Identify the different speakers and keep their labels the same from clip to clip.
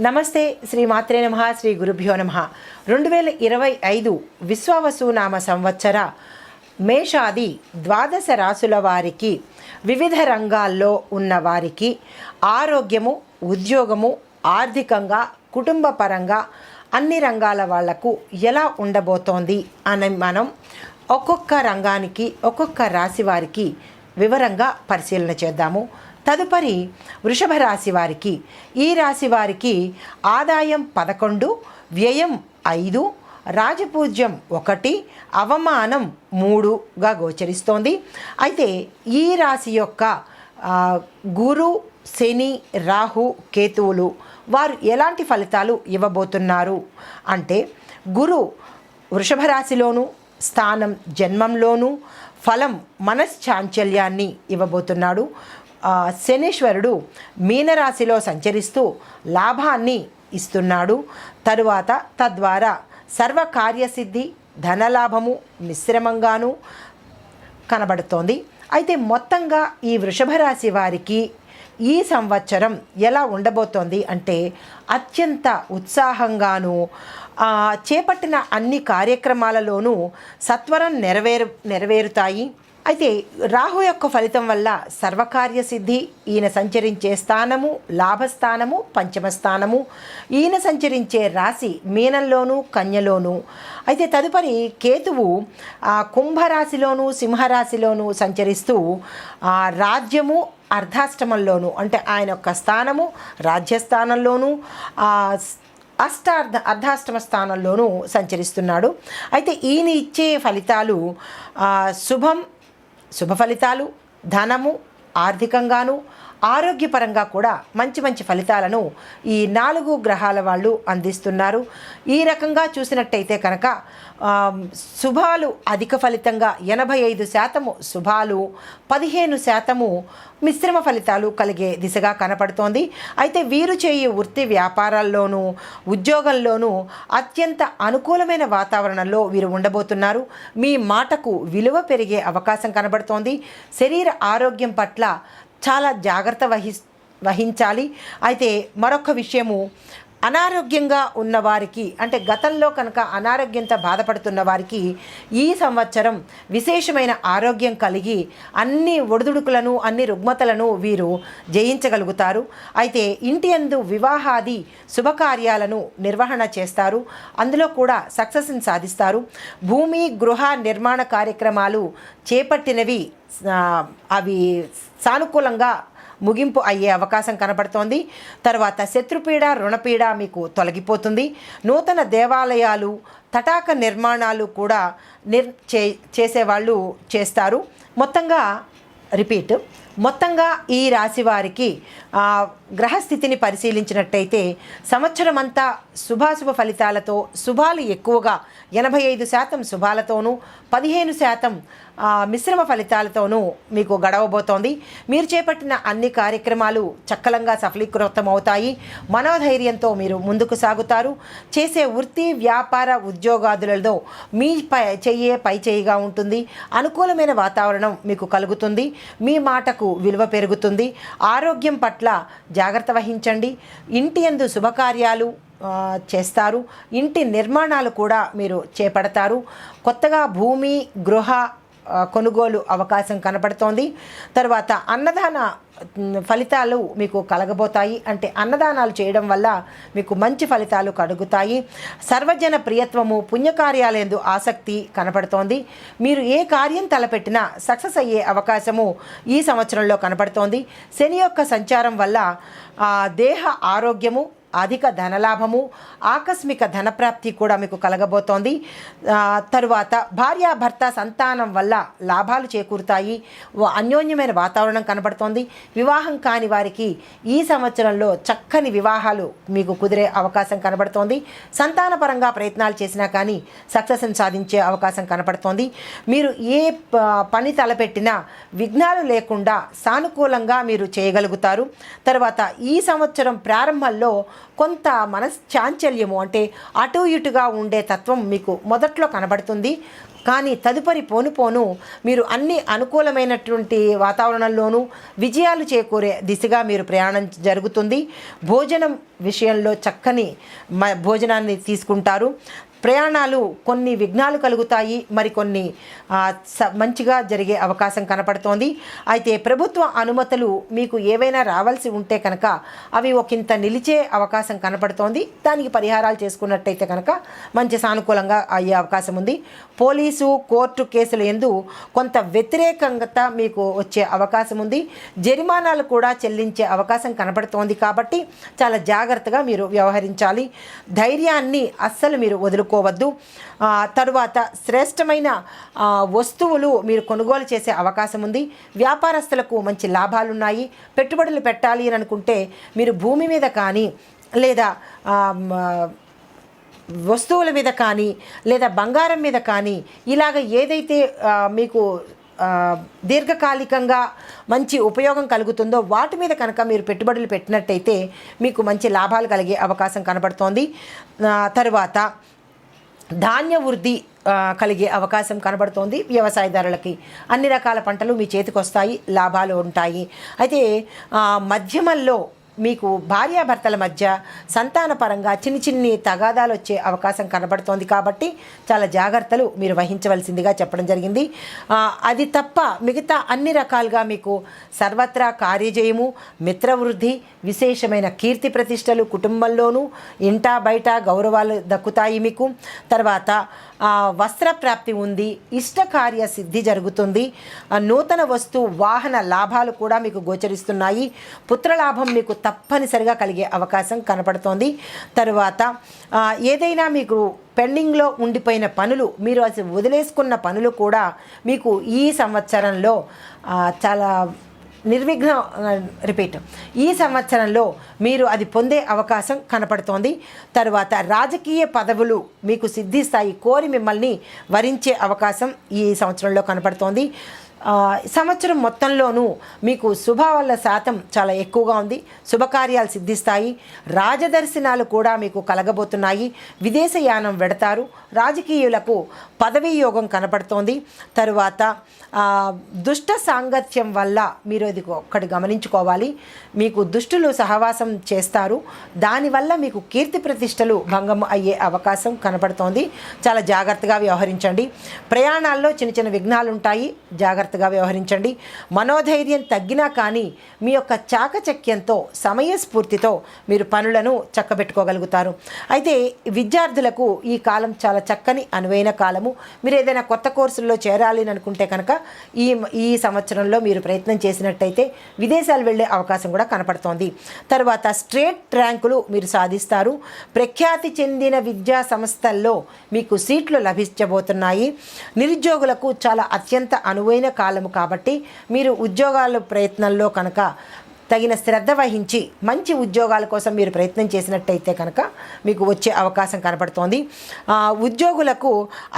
Speaker 1: నమస్తే శ్రీ మాత్రే నమః శ్రీ గురుభ్యో నమః 2025 విశ్వావసునామ సంవత్సర మేషాది ద్వాదశ రాశుల వారికి వివిధ రంగాల్లో ఉన్న వారికి ఆరోగ్యము, ఉద్యోగము, ఆర్థికంగా, కుటుంబ పరంగా అన్ని రంగాల వాళ్లకు ఎలా ఉండబోతోంది అని మనం ఒక్కొక్క రంగానికి ఒక్కొక్క రాశి వారికి వివరంగా పరిశీలన చేద్దాము. తదుపరి వృషభ రాశి వారికి, ఈ రాశి వారికి ఆదాయం 11, వ్యయం 5, రాజపూజ్యం 1, అవమానం 3గా గోచరిస్తోంది. అయితే ఈ రాశి యొక్క గురు, శని, రాహు, కేతువులు వారు ఎలాంటి ఫలితాలు ఇవ్వబోతున్నారు అంటే, గురు వృషభ రాశిలోను, స్థానం జన్మంలోను, ఫలం మనశ్చాంచల్యాన్ని ఇవ్వబోతున్నాడు. శనీశ్వరుడు మీనరాశిలో సంచరిస్తూ లాభాన్ని ఇస్తున్నాడు. తద్వారా సర్వకార్యసిద్ధి, ధనలాభము మిశ్రమంగాను కనబడుతోంది. అయితే మొత్తంగా ఈ వృషభ రాశి వారికి ఈ సంవత్సరం ఎలా ఉండబోతోంది అంటే, అత్యంత ఉత్సాహంగాను చేపట్టిన అన్ని కార్యక్రమాలలోనూ సత్వరం నెరవేరుతాయి. అయితే రాహు యొక్క ఫలితం వల్ల సర్వకార్య సిద్ధి, ఈయన సంచరించే స్థానము లాభస్థానము, పంచమ స్థానము, ఈయన సంచరించే రాశి మీనంలోను, కన్యలోను. అయితే తదుపరి కేతువు కుంభరాశిలోను, సింహరాశిలోను సంచరిస్తూ రాజ్యము అర్ధాష్టమంలోను, అంటే ఆయన యొక్క స్థానము రాజ్యస్థానంలోను, అర్ధాష్టమ స్థానంలోనూ సంచరిస్తున్నాడు. అయితే ఈయన ఇచ్చే ఫలితాలు శుభ ఫలితాలు, ధనము, ఆర్థికంగాను ఆరోగ్యపరంగా కూడా మంచి మంచి ఫలితాలను ఈ 4 గ్రహాల వాళ్ళు అందిస్తున్నారు. ఈ రకంగా చూసినట్టయితే కనుక శుభాలు అధిక ఫలితంగా 85% శుభాలు, 15% మిశ్రమ ఫలితాలు కలిగే దిశగా కనపడుతోంది. అయితే వీరు చేయే వృత్తి వ్యాపారాల్లోనూ, ఉద్యోగంలోనూ అత్యంత అనుకూలమైన వాతావరణంలో వీరు ఉండబోతున్నారు. మీ మాటకు విలువ పెరిగే అవకాశం కనబడుతోంది. శరీర ఆరోగ్యం పట్ల చాలా జాగ్రత్త వహించాలి. అయితే మరొక విషయము, అనారోగ్యంగా ఉన్నవారికి, అంటే గతంలో కనుక అనారోగ్యంతో బాధపడుతున్న వారికి ఈ సంవత్సరం విశేషమైన ఆరోగ్యం కలిగి అన్ని ఒడిదుడుకులను, అన్ని రుగ్మతలను వీరు జయించగలుగుతారు. అయితే ఇంటి యందు వివాహాది శుభకార్యాలను నిర్వహణ చేస్తారు. అందులో కూడా సక్సెస్ని సాధిస్తారు. భూమి, గృహ నిర్మాణ కార్యక్రమాలు చేపట్టినవి అవి సానుకూలంగా ముగింపు అయ్యే అవకాశం కనబడుతోంది. తర్వాత శత్రుపీడ, రుణపీడ మీకు తొలగిపోతుంది. నూతన దేవాలయాలు, తటాక నిర్మాణాలు కూడా చేసేవాళ్ళు చేస్తారు. మొత్తంగా ఈ రాశి వారికి గ్రహస్థితిని పరిశీలించినట్టయితే సంవత్సరం అంతా శుభాశుభ ఫలితాలతో, శుభాలు ఎక్కువగా 85% శుభాలతోనూ 15% మిశ్రమ ఫలితాలతోనూ మీకు గడవబోతోంది. మీరు చేపట్టిన అన్ని కార్యక్రమాలు చక్కలంగా సఫలీకృతమవుతాయి. మనోధైర్యంతో మీరు ముందుకు సాగుతారు. చేసే వృత్తి, వ్యాపార, ఉద్యోగాదులలో మీ పై చేయిగా ఉంటుంది. అనుకూలమైన వాతావరణం మీకు కలుగుతుంది. మీ మాటకు విలువ పెరుగుతుంది. ఆరోగ్యం పట్ల జాగ్రత్త వహించండి. ఇంటి యందు శుభకార్యాలు చేస్తారు. ఇంటి నిర్మాణాలు కూడా మీరు చేపడతారు. కొత్తగా భూమి, గృహ కొనుగోలు అవకాశం కనపడుతోంది. తర్వాత అన్నదాన ఫలితాలు మీకు కలగబోతాయి. అంటే అన్నదానాలు చేయడం వల్ల మీకు మంచి ఫలితాలు కలుగుతాయి. సర్వజన ప్రియత్వము, పుణ్యకార్యాలందు ఆసక్తి కనపడుతోంది. మీరు ఏ కార్యం తలపెట్టినా సక్సెస్ అయ్యే అవకాశము ఈ సంవత్సరంలో కనపడుతోంది. శని యొక్క సంచారం వల్ల దేహ ఆరోగ్యము, అధిక ధనలాభము, ఆకస్మిక ధనప్రాప్తి కూడా మీకు కలగబోతోంది. తరువాత భార్యాభర్త సంతానం వల్ల లాభాలు చేకూరుతాయి. అన్యోన్యమైన వాతావరణం కనబడుతోంది. వివాహం కాని వారికి ఈ సంవత్సరంలో చక్కని వివాహాలు మీకు కుదిరే అవకాశం కనబడుతోంది. సంతానపరంగా ప్రయత్నాలు చేసినా కానీ సక్సెస్ని సాధించే అవకాశం కనపడుతోంది. మీరు ఏ పని తలపెట్టినా విఘ్నాలు లేకుండా సానుకూలంగా మీరు చేయగలుగుతారు. తర్వాత ఈ సంవత్సరం ప్రారంభంలో కొంత మనశ్చాంచల్యము, అంటే అటు ఇటుగా ఉండే తత్వం మీకు మొదట్లో కనబడుతుంది. కానీ తదుపరి పోను మీరు అన్ని అనుకూలమైనటువంటి వాతావరణంలోనూ విజయాలు చేకూరే దిశగా మీరు ప్రయాణం జరుగుతుంది. భోజనం విషయంలో చక్కని భోజనాన్ని తీసుకుంటారు. ప్రయాణాలు కొన్ని విఘ్నాలు కలుగుతాయి, మరికొన్ని మంచిగా జరిగే అవకాశం కనపడుతోంది. అయితే ప్రభుత్వ అనుమతులు మీకు ఏవైనా రావాల్సి ఉంటే కనుక అవి ఒకంత నిలిచే అవకాశం కనపడుతోంది. దానికి పరిహారాలు చేసుకున్నట్టయితే కనుక మంచి సానుకూలంగా అయ్యే అవకాశం ఉంది. పోలీసు కోర్టు కేసుల యందు కొంత వ్యతిరేకత మీకు వచ్చే అవకాశం ఉంది. జరిమానాలు కూడా చెల్లించే అవకాశం కనపడుతోంది. కాబట్టి చాలా జాగ్రత్తగా మీరు వ్యవహరించాలి. ధైర్యాన్ని అస్సలు మీరు వదులుకోవద్దు. తరువాత శ్రేష్టమైన వస్తువులు మీరు కొనుగోలు చేసే అవకాశం ఉంది. వ్యాపారస్తులకు మంచి లాభాలు ఉన్నాయి. పెట్టుబడులు పెట్టాలి అని అనుకుంటే మీరు భూమి మీద కానీ లేదా వస్తువుల మీద కానీ లేదా బంగారం మీద కానీ ఇలాగ ఏదైతే మీకు దీర్ఘకాలికంగా మంచి ఉపయోగం కలుగుతుందో వాటి మీద కనుక మీరు పెట్టుబడులు పెట్టినట్టయితే మీకు మంచి లాభాలు కలిగే అవకాశం కనబడుతోంది. తరువాత ధాన్య వృద్ధి కలిగే అవకాశం కనబడుతోంది. వ్యవసాయదారులకి అన్ని రకాల పంటలు మీ చేతికి వస్తాయి, లాభాలు ఉంటాయి. అయితే మధ్యమంలో మీకు భార్యాభర్తల మధ్య సంతానపరంగా చిన్ని తగాదాలు వచ్చే అవకాశం కనబడుతోంది. కాబట్టి చాలా జాగ్రత్తలు మీరు వహించవలసిందిగా చెప్పడం జరిగింది. అది తప్ప మిగతా అన్ని రకాలుగా మీకు సర్వత్రా కార్యజయము, మిత్రవృద్ధి, విశేషమైన కీర్తి ప్రతిష్టలు కుటుంబంలోనూ ఇంటా బయట గౌరవాలు దక్కుతాయి మీకు. తర్వాత వస్త్రప్రాప్తి ఉంది. ఇష్టకార్య సిద్ధి జరుగుతుంది. నూతన వస్తు వాహన లాభాలు కూడా మీకు గోచరిస్తున్నాయి. పుత్రలాభం మీకు తప్పనిసరిగా కలిగే అవకాశం కనపడుతోంది. తరువాత ఏదైనా మీకు పెండింగ్లో ఉండిపోయిన పనులు, మీరు అసలు వదిలేసుకున్న పనులు కూడా మీకు ఈ సంవత్సరంలో చాలా ఈ సంవత్సరంలో మీరు అది పొందే అవకాశం కనపడుతోంది. తరువాత రాజకీయ పదవులు మీకు సిద్ధిస్తాయి. కోరి మిమ్మల్ని వరించే అవకాశం ఈ సంవత్సరంలో కనపడుతోంది. సంవత్సరం మొత్తంలోనూ మీకు శుభాల శాతం చాలా ఎక్కువగా ఉంది. శుభకార్యాలు సిద్ధిస్తాయి. రాజదర్శనాలు కూడా మీకు కలగబోతున్నాయి. విదేశయానం వెడతారు. రాజకీయులకు పదవీ యోగం కనపడుతోంది. తరువాత దుష్ట సాంగత్యం వల్ల మీరు అది ఒక్కటి గమనించుకోవాలి. మీకు దుష్టులు సహవాసం చేస్తారు. దానివల్ల మీకు కీర్తి ప్రతిష్టలు భంగం అయ్యే అవకాశం కనపడుతోంది. చాలా జాగ్రత్తగా వ్యవహరించండి. ప్రయాణాల్లో చిన్న విఘ్నాలు ఉంటాయి. జాగ్రత్తగా వ్యవహరించండి. మనోధైర్యం తగ్గినా కానీ మీ యొక్క చాకచక్యంతో, సమయస్ఫూర్తితో మీరు పనులను చక్కబెట్టుకోగలుగుతారు. అయితే విద్యార్థులకు ఈ కాలం చాలా చక్కని అనువైన కాలము. మీరు ఏదైనా కొత్త కోర్సుల్లో చేరాలి అని అనుకుంటే కనుక ఈ సంవత్సరంలో మీరు ప్రయత్నం చేసినట్టయితే విదేశాలు వెళ్ళే అవకాశం కూడా కనపడుతోంది. తర్వాత స్ట్రేట్ ర్యాంకులు మీరు సాధిస్తారు. ప్రఖ్యాతి చెందిన విద్యా సంస్థల్లో మీకు సీట్లు లభించబోతున్నాయి. నిరుద్యోగులకు చాలా అత్యంత అనువైన కాలము కాబట్టి మీరు ఉద్యోగాల ప్రయత్నంలో కనుక తగిన శ్రద్ధ వహించి మంచి ఉద్యోగాల కోసం మీరు ప్రయత్నం చేసినట్టయితే కనుక మీకు వచ్చే అవకాశం కనపడుతోంది. ఉద్యోగులకు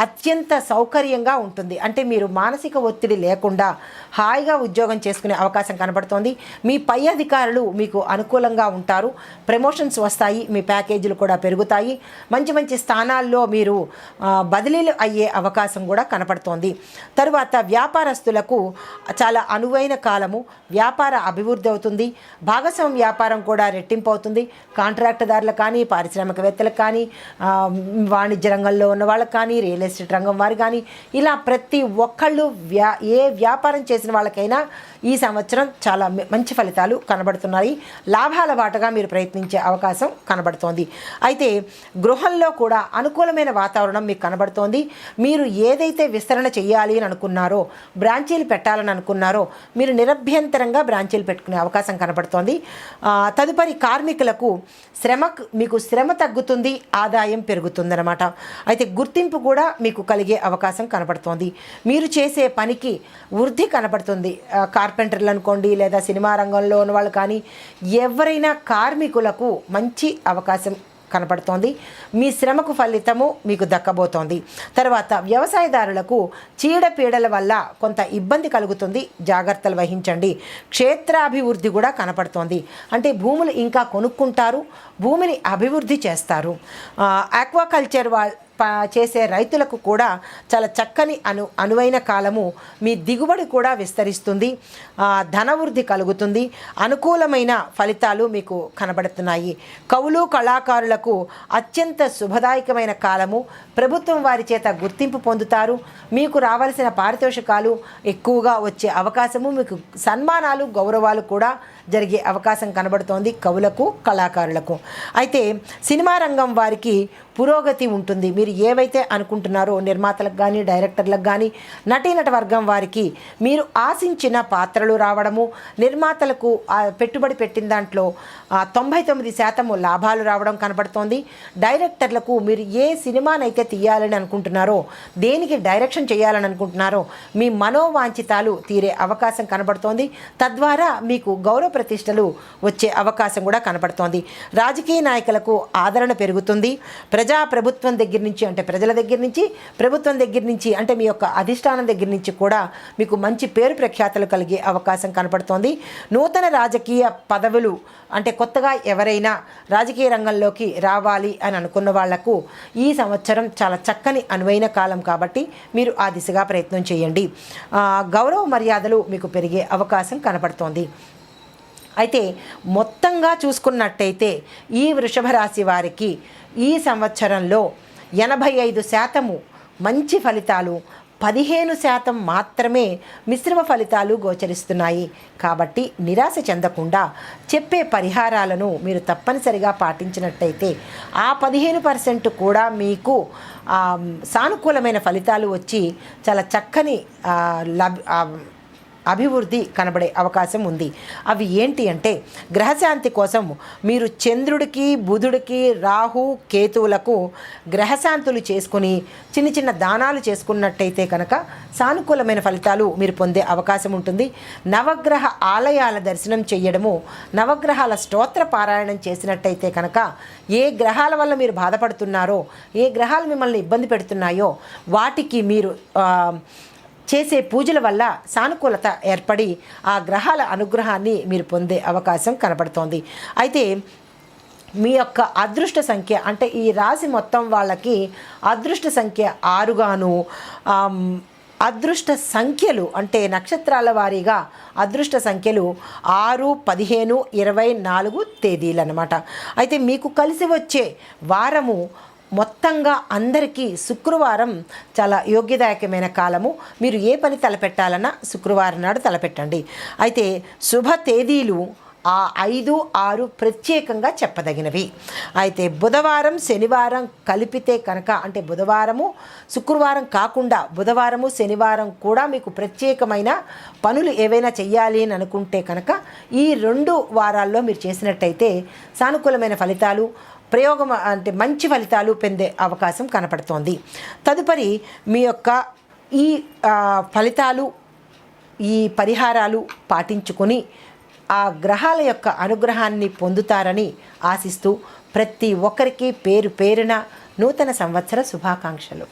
Speaker 1: అత్యంత సౌకర్యంగా ఉంటుంది. అంటే మీరు మానసిక ఒత్తిడి లేకుండా హాయిగా ఉద్యోగం చేసుకునే అవకాశం కనపడుతోంది. మీ పై అధికారులు మీకు అనుకూలంగా ఉంటారు. ప్రమోషన్స్ వస్తాయి. మీ ప్యాకేజీలు కూడా పెరుగుతాయి. మంచి స్థానాల్లో మీరు బదిలీలు అయ్యే అవకాశం కూడా కనపడుతోంది. తరువాత వ్యాపారస్తులకు చాలా అనువైన కాలము. వ్యాపార అభివృద్ధి అవుతుంది. భాగస్వామ్య వ్యాపారం కూడా రెట్టింపు అవుతుంది. కాంట్రాక్టుదారులకు కానీ, పారిశ్రామికవేత్తలకు కానీ, వాణిజ్య రంగంలో ఉన్న వాళ్ళకి కానీ, రియల్ ఎస్టేట్ రంగం వారు కానీ, ఇలా ప్రతి ఒక్కళ్ళు ఏ వ్యాపారం చేసిన వాళ్ళకైనా ఈ సంవత్సరం చాలా మంచి ఫలితాలు కనబడుతున్నాయి. లాభాల బాటగా మీరు ప్రయత్నించే అవకాశం కనబడుతోంది. అయితే గృహంలో కూడా అనుకూలమైన వాతావరణం మీకు కనబడుతోంది. మీరు ఏదైతే విస్తరణ చేయాలి అని అనుకున్నారో, బ్రాంచీలు పెట్టాలని అనుకున్నారో, మీరు నిరభ్యంతరంగా బ్రాంచీలు పెట్టుకునే అవకాశం కనబడుతోంది. తదుపరి కార్మికులకు మీకు శ్రమ తగ్గుతుంది, ఆదాయం పెరుగుతుందన్నమాట. అయితే గుర్తింపు కూడా మీకు కలిగే అవకాశం కనబడుతోంది. మీరు చేసే పనికి వృద్ధి కనబడుతుంది. కార్పెంటర్లు అనుకోండి, లేదా సినిమా రంగంలో ఉన్న వాళ్ళు కానీ, ఎవరైనా కార్మికులకు మంచి అవకాశం కనపడుతోంది. మీ శ్రమకు ఫలితము మీకు దక్కబోతోంది. తర్వాత వ్యవసాయదారులకు చీడపీడల వల్ల కొంత ఇబ్బంది కలుగుతుంది. జాగ్రత్తలు వహించండి. క్షేత్రాభివృద్ధి కూడా కనపడుతోంది. అంటే భూములు ఇంకా కొనుక్కుంటారు, భూమిని అభివృద్ధి చేస్తారు. ఆక్వాకల్చర్ చేసే రైతులకు కూడా చాలా చక్కని అనువైన కాలము. మీ దిగుబడి కూడా విస్తరిస్తుంది, ధనవృద్ధి కలుగుతుంది, అనుకూలమైన ఫలితాలు మీకు కనబడుతున్నాయి. కవులు కళాకారులకు అత్యంత శుభదాయకమైన కాలము. ప్రభుత్వం వారి చేత గుర్తింపు పొందుతారు. మీకు రావాల్సిన పారితోషికాలు ఎక్కువగా వచ్చే అవకాశము, మీకు సన్మానాలు గౌరవాలు కూడా జరిగే అవకాశం కనబడుతోంది కవులకు కళాకారులకు. అయితే సినిమా రంగం వారికి పురోగతి ఉంటుంది. మీరు ఏవైతే అనుకుంటున్నారో నిర్మాతలకు కానీ డైరెక్టర్లకు కానీ నటీనట వర్గం వారికి మీరు ఆశించిన పాత్రలు రావడము, నిర్మాతలకు పెట్టుబడి పెట్టిన దాంట్లో 99% లాభాలు రావడం కనబడుతోంది. డైరెక్టర్లకు మీరు ఏ సినిమానైతే తీయాలని అనుకుంటున్నారో, దేనికి డైరెక్షన్ చేయాలని అనుకుంటున్నారో మీ మనోవాంఛితాలు తీరే అవకాశం కనబడుతోంది. తద్వారా మీకు గౌరవ ప్రతిష్టలు వచ్చే అవకాశం కూడా కనబడుతోంది. రాజకీయ నాయకులకు ఆదరణ పెరుగుతుంది. ప్రభుత్వం దగ్గర నుంచి అంటే ప్రజల దగ్గర నుంచి, ప్రభుత్వం దగ్గర నుంచి అంటే మీ యొక్క అధిష్టానం దగ్గర నుంచి కూడా మీకు మంచి పేరు ప్రఖ్యాతలు కలిగే అవకాశం కనపడుతోంది. నూతన రాజకీయ పదవులు అంటే కొత్తగా ఎవరైనా రాజకీయ రంగంలోకి రావాలి అని అనుకున్న వాళ్లకు ఈ సంవత్సరం చాలా చక్కని అనువైన కాలం కాబట్టి మీరు ఆ దిశగా ప్రయత్నం చేయండి. గౌరవ మర్యాదలు మీకు పెరిగే అవకాశం కనపడుతోంది. అయితే మొత్తంగా చూసుకున్నట్టయితే ఈ వృషభ రాశి వారికి ఈ సంవత్సరంలో 85% మంచి ఫలితాలు, 15% మాత్రమే మిశ్రమ ఫలితాలు గోచరిస్తున్నాయి. కాబట్టి నిరాశ చెందకుండా చెప్పే పరిహారాలను మీరు తప్పనిసరిగా పాటించినట్టయితే ఆ 15% కూడా మీకు సానుకూలమైన ఫలితాలు వచ్చి చాలా చక్కని అభివృద్ధి కనబడే అవకాశం ఉంది. అవి ఏంటి అంటే, గ్రహశాంతి కోసం మీరు చంద్రుడికి, బుధుడికి, రాహు, కేతువులకు గ్రహశాంతులు చేసుకుని చిన్న చిన్న దానాలు చేసుకున్నట్టయితే కనుక సానుకూలమైన ఫలితాలు మీరు పొందే అవకాశం ఉంటుంది. నవగ్రహ ఆలయాల దర్శనం చేయడము, నవగ్రహాల స్తోత్ర పారాయణం చేసినట్టయితే కనుక ఏ గ్రహాల వల్ల మీరు బాధపడుతున్నారో, ఏ గ్రహాలు మిమ్మల్ని ఇబ్బంది పెడుతున్నాయో వాటికి మీరు చేసే పూజల వల్ల సానుకూలత ఏర్పడి ఆ గ్రహాల అనుగ్రహాన్ని మీరు పొందే అవకాశం కనబడుతోంది. అయితే మీ యొక్క అదృష్ట సంఖ్య అంటే ఈ రాశి మొత్తం వాళ్ళకి అదృష్ట సంఖ్య 6గాను, అదృష్ట సంఖ్యలు అంటే నక్షత్రాల వారీగా అదృష్ట సంఖ్యలు 6, 15, 24 తేదీలు అన్నమాట. అయితే మీకు కలిసి వచ్చే వారము మొత్తంగా అందరికీ శుక్రవారం చాలా యోగ్యదాయకమైన కాలము. మీరు ఏ పని తలపెట్టాలన్నా శుక్రవారం నాడు తలపెట్టండి. అయితే శుభ తేదీలు 5, 6 ప్రత్యేకంగా చెప్పదగినవి. అయితే బుధవారం, శనివారం కలిపితే కనుక అంటే బుధవారము, శుక్రవారం కాకుండా బుధవారము, శనివారం కూడా మీకు ప్రత్యేకమైన పనులు ఏవైనా చెయ్యాలి అని అనుకుంటే కనుక ఈ 2 వారాల్లో మీరు చేసినట్టయితే సానుకూలమైన ఫలితాలు, ప్రయోగం అంటే మంచి ఫలితాలు పొందే అవకాశం కనపడుతోంది. తదుపరి మీ యొక్క ఈ ఫలితాలు, ఈ పరిహారాలు పాటించుకొని ఆ గ్రహాల యొక్క అనుగ్రహాన్ని పొందుతారని ఆశిస్తూ ప్రతి ఒక్కరికి పేరు పేరున నూతన సంవత్సర శుభాకాంక్షలు.